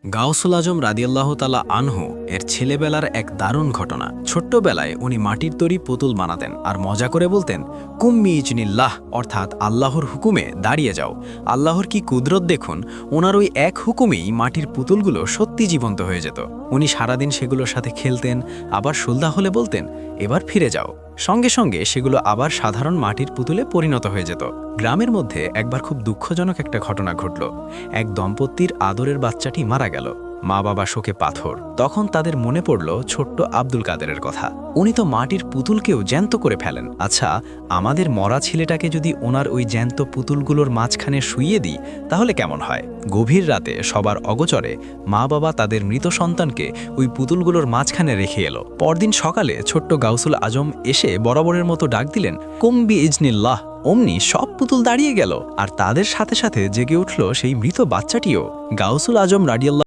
গাউসুল আজম রাদিয়াল্লাহু তাআলা আনহু এর ছেলেবেলার এক দারুণ ঘটনা। ছোট্টবেলায় উনি মাটির তৈরি পুতুল বানাতেন আর মজা করে বলতেন, কুম্মি ইজনিল্লাহ, অর্থাৎ আল্লাহর হুকুমে দাঁড়িয়ে যাও। আল্লাহর কি কুদরত দেখুন, ওনার ওই এক হুকুমেই মাটির পুতুলগুলো সত্যি জীবন্ত হয়ে যেত। উনি সারাদিন সেগুলোর সাথে খেলতেন, আবার সন্ধ্যা হলে বলতেন, এবার ফিরে যাও। সঙ্গে সঙ্গে সেগুলো আবার সাধারণ মাটির পুতুলে পরিণত হয়ে যেত। গ্রামের মধ্যে একবার খুব দুঃখজনক একটা ঘটনা ঘটল। এক দম্পতির আদরের বাচ্চাটি মারা গেল। মা বাবা শোকে পাথর। তখন তাদের মনে পড়ল ছোট্ট আব্দুল কাদেরের কথা। উনি তো মাটির পুতুলকেও জ্যান্ত করে ফেলেন। আচ্ছা, আমাদের মরা ছেলেটাকে যদি ওনার ওই জ্যান্ত পুতুলগুলোর মাঝখানে শুইয়ে দিই তাহলে কেমন হয়? গভীর রাতে সবার অগোচরে মা বাবা তাদের মৃত সন্তানকে ওই পুতুলগুলোর মাঝখানে রেখে এলো। পরদিন সকালে ছোট্ট গাউসুল আজম এসে বরাবরের মতো ডাক দিলেন, কুম্বি ইজনিল্লাহ। অমনি সব পুতুল দাঁড়িয়ে গেল, আর তাদের সাথে সাথে জেগে উঠল সেই মৃত বাচ্চাটিও। গাউসুল আজম রাদিয়াল্লাহু